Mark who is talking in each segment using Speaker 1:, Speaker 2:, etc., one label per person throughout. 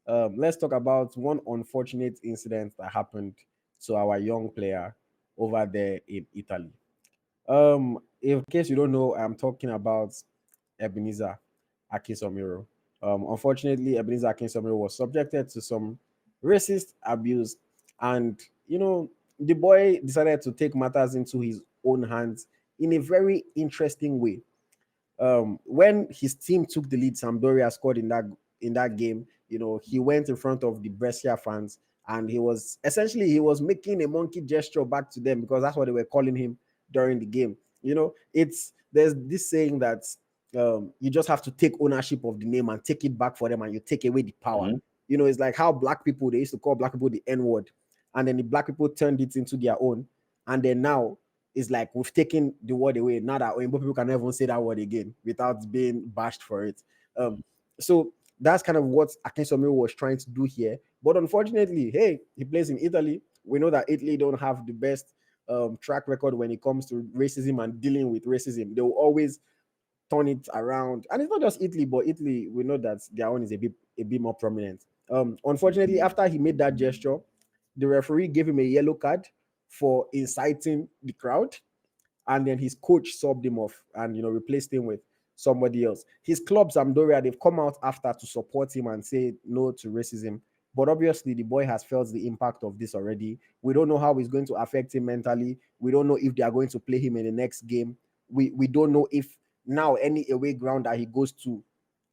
Speaker 1: let's talk about one unfortunate incident that happened to our young player over there in Italy. In case you don't know, I'm talking about Ebenezer Akinsanmiro. Unfortunately, Ebenezer Akinsanmiro was subjected to some racist abuse, and the boy decided to take matters into his own hands in a very interesting way. When his team took the lead, Sampdoria scored in that game. He went in front of the Brescia fans, and he was making a monkey gesture back to them because that's what they were calling him during the game. It's there's this saying that you just have to take ownership of the name and take it back for them, and you take away the power.
Speaker 2: Mhm.
Speaker 1: It's like how black people, they used to call black people the N word, and then the black people turned it into their own, and then now it's like we've taken the word away. Now that Oimbo people can never even say that word again without being bashed for it. So that's kind of what Akinsomi was trying to do here. But unfortunately, hey, he plays in Italy. We know that Italy don't have the best track record when it comes to racism and dealing with racism. They will always turn it around. And it's not just Italy, but Italy, we know that their own is a bit more prominent. Unfortunately, after he made that gesture, the referee gave him a yellow card for inciting the crowd, and then his coach subbed him off and replaced him with somebody else. His club Sampdoria, they've come out after to support him and say no to racism. But obviously, the boy has felt the impact of this already. We don't know how it's going to affect him mentally. We don't know if they are going to play him in the next game. We don't know if now any away ground that he goes to,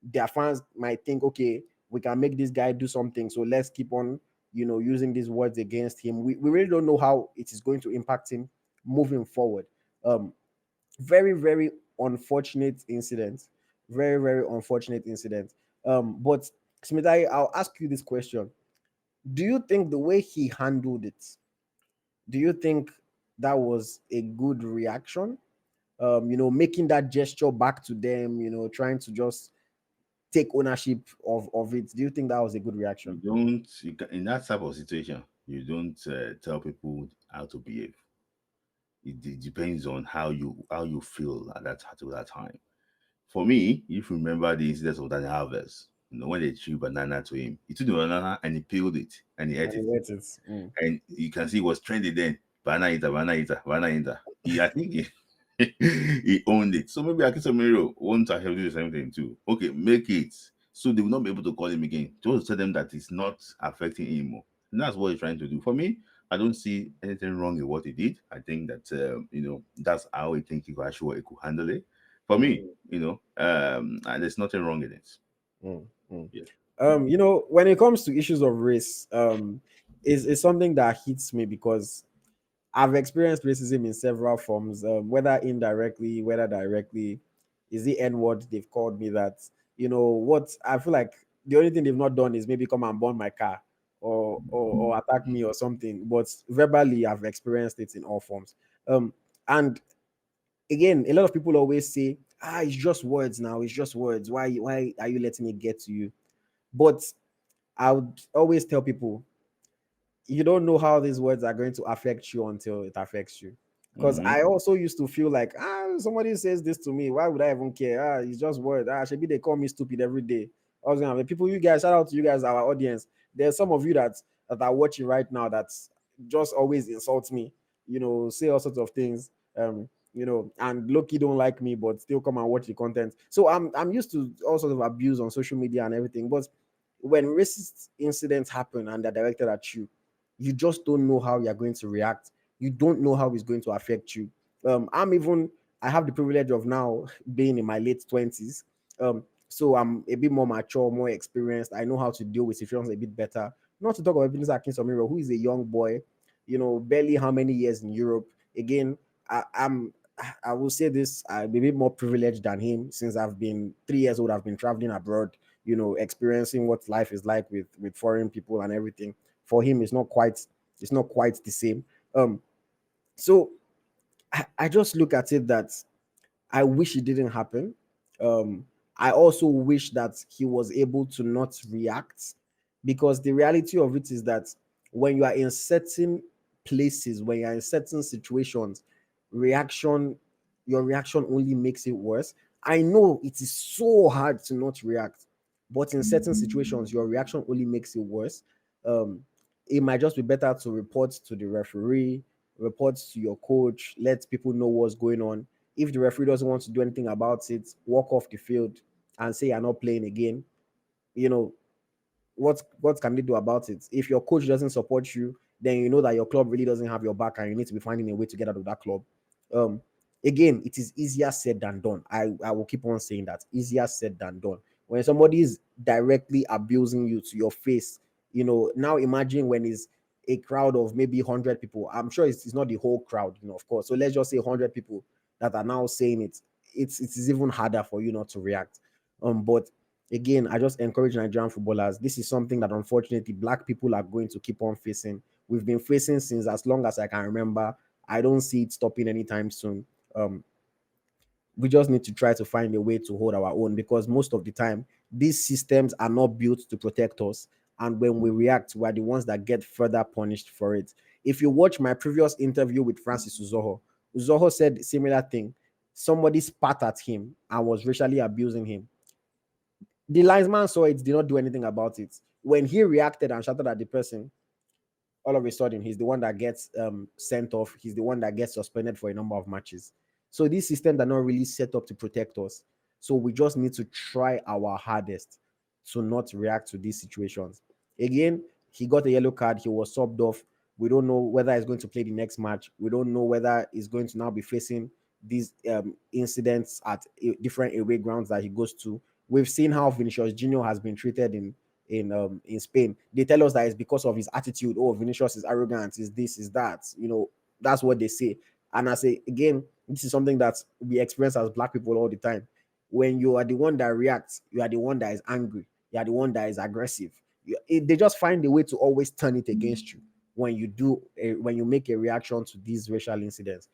Speaker 1: their fans might think, okay, we can make this guy do something. So let's keep on, using these words against him. We really don't know how it is going to impact him moving forward. Um, Very, very unfortunate incident. Very, very unfortunate incident. But Smithai, I'll ask you this question. Do you think the way he handled it, do you think that was a good reaction? Making that gesture back to them, trying to just take ownership of it. Do you think that was a good reaction?
Speaker 2: In that type of situation, you don't tell people how to behave. It depends on how you feel at that time. For me, if you remember the incident of Daniel Alves, when they threw banana to him, he took the banana and he peeled it and he ate
Speaker 1: And
Speaker 2: it.
Speaker 1: he let it. Mm.
Speaker 2: And you can see it was trendy then. Banana eater, banana eater, banana eater. I think he owned it. So maybe Akisamiro wants to help do the same thing too. Okay, make it so they will not be able to call him again. Just tell them that it's not affecting him more. And that's what he's trying to do. For me, I don't see anything wrong in what he did. I think that that's how I think he could handle it. For me,
Speaker 1: Mm.
Speaker 2: and there's nothing wrong in it.
Speaker 1: Mm. Mm.
Speaker 2: Yeah.
Speaker 1: When it comes to issues of race, is something that hits me because I've experienced racism in several forms, whether indirectly, whether directly. Is the N word they've called me that? What I feel like the only thing they've not done is maybe come and burn my car or attack me or something. But verbally, I've experienced it in all forms. And again, a lot of people always say, it's just words now, it's just words. Why are you letting it get to you? But I would always tell people, you don't know how these words are going to affect you until it affects you. Because
Speaker 2: Mm-hmm.
Speaker 1: I also used to feel like, somebody says this to me, why would I even care? It's just word. Should they call me stupid every day? I was gonna people, you guys, shout out to you guys, our audience. There's some of you that are watching right now that just always insults me, say all sorts of things. And Loki don't like me, but still come and watch the content. So I'm used to all sorts of abuse on social media and everything. But when racist incidents happen and they're directed at you, you just don't know how you're going to react. You don't know how it's going to affect you. I have the privilege of now being in my late 20s. So I'm a bit more mature, more experienced. I know how to deal with situations a bit better. Not to talk about Ebenezer Akinsanmiro, who is a young boy, barely how many years in Europe. Again, I will say this, I'm a bit more privileged than him since I've been 3 years old. I've been traveling abroad, experiencing what life is like with foreign people and everything. For him, it's not quite the same. So I just look at it that I wish it didn't happen. I also wish that he was able to not react, because the reality of it is that when you are in certain places, when you are in certain situations, reaction, your reaction only makes it worse. I know it is so hard to not react, But in certain situations, your reaction only makes it worse. Um, it might just be better to report to the referee, report to your coach, let people know what's going on. If the referee doesn't want to do anything about it, walk off the field and say you're not playing again. You know, what can they do about it? If your coach doesn't support you, then you know that your club really doesn't have your back and you need to be finding a way to get out of that club. Um, Again, it is easier said than done. I will keep on saying that, easier said than done. When somebody is directly abusing you to your face, now imagine when it's a crowd of maybe 100 people. I'm sure it's not the whole crowd, of course. So let's just say 100 people that are now saying it. It is even harder for you not to react. But again, I just encourage Nigerian footballers. This is something that unfortunately black people are going to keep on facing. We've been facing since as long as I can remember. I don't see it stopping anytime soon. Um, we just need to try to find a way to hold our own, because most of the time these systems are not built to protect us, and when we react, we're the ones that get further punished for it. If you watch my previous interview with Francis Uzoho said similar thing. Somebody spat at him and was racially abusing him. The linesman saw it, did not do anything about it. When he reacted and shouted at the person, all of a sudden he's the one that gets sent off. He's the one that gets suspended for a number of matches. So these systems are not really set up to protect us. So we just need to try our hardest to not react to these situations. Again, he got a yellow card. He was subbed off. We don't know whether he's going to play the next match. We don't know whether he's going to now be facing these incidents at different away grounds that he goes to. We've seen how Vinicius Junior has been treated in Spain. They tell us that it's because of his attitude. Oh, Vinicius is arrogant, is this, is that. That's what they say. And I say again, this is something that we experience as black people all the time. When you are the one that reacts, you are the one that is angry, you are the one that is aggressive. They just find a way to always turn it against you when when you make a reaction to these racial incidents.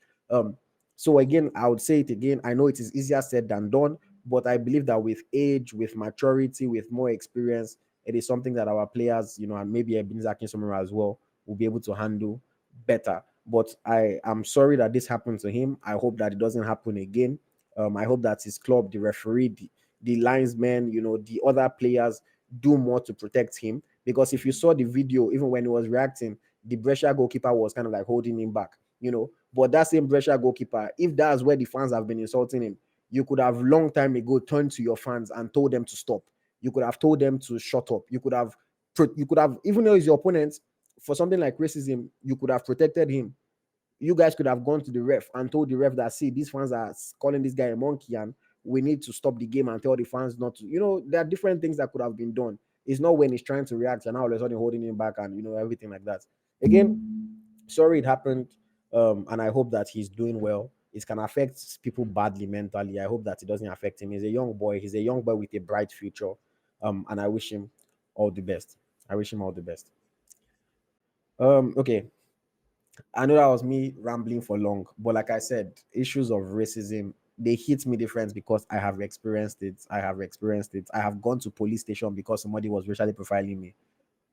Speaker 1: So again, I would say it again. I know it is easier said than done, but I believe that with age, with maturity, with more experience, it is something that our players, and maybe Ebenezer Akinsanmiro as well, will be able to handle better. But I am sorry that this happened to him. I hope that it doesn't happen again. I hope that his club, the referee, the linesmen, the other players do more to protect him. Because if you saw the video, even when he was reacting, the Brescia goalkeeper was kind of like holding him back. But that same Brescia goalkeeper, if that's where the fans have been insulting him, you could have long time ago turned to your fans and told them to stop. You could have told them to shut up. You could have, even though he's your opponent, for something like racism, you could have protected him. You guys could have gone to the ref and told the ref that, see, these fans are calling this guy a monkey and we need to stop the game and tell the fans not to. There are different things that could have been done. It's not when he's trying to react and now all of a sudden holding him back and everything like that. Again, sorry it happened. And I hope that he's doing well. It can affect people badly mentally. I hope that it doesn't affect him. He's a young boy. He's a young boy with a bright future. And I wish him all the best. I wish him all the best. Okay. I know that was me rambling for long, but like I said, issues of racism, they hit me different because I have experienced it. I have experienced it. I have gone to police station because somebody was racially profiling me.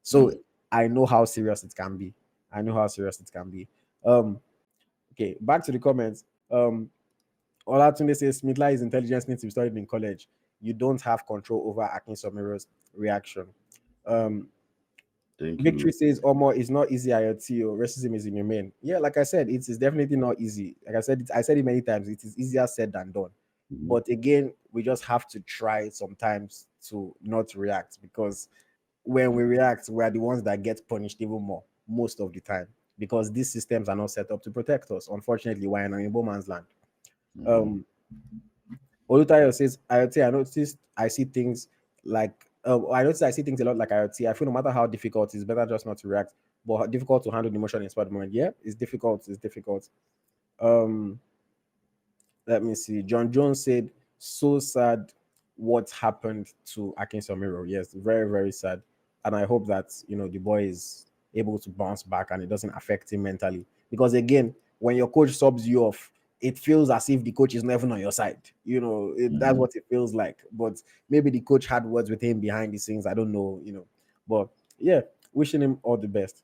Speaker 1: So I know how serious it can be. I know how serious it can be. Okay, back to the comments. Olatunde says Smith Layi's intelligence needs to be studied in college. You don't have control over Akinsanmiro's reaction.
Speaker 2: Thank
Speaker 1: Victory
Speaker 2: you.
Speaker 1: says Omo is not easy IoT or racism is in your main. Yeah, like I said, it is definitely not easy. Like I said it many times, it is easier said than done. But again, we just have to try sometimes to not react, because when we react, we are the ones that get punished even more most of the time, because these systems are not set up to protect us. Unfortunately, we're in a no man's land. Um, Olutayo says, IoT, I notice I see things a lot like IoT. I feel no matter how difficult, it's better just not to react, but difficult to handle the emotion in spot moment. Yeah, it's difficult. It's difficult. Um, Let me see. John Jones said, so sad what happened to Akinsanmiro. Yes, very, very sad. And I hope that, the boy is able to bounce back and it doesn't affect him mentally. Because again, when your coach subs you off, it feels as if the coach is never on your side. That's what it feels like. But maybe the coach had words with him behind the scenes. I don't know. But yeah, wishing him all the best.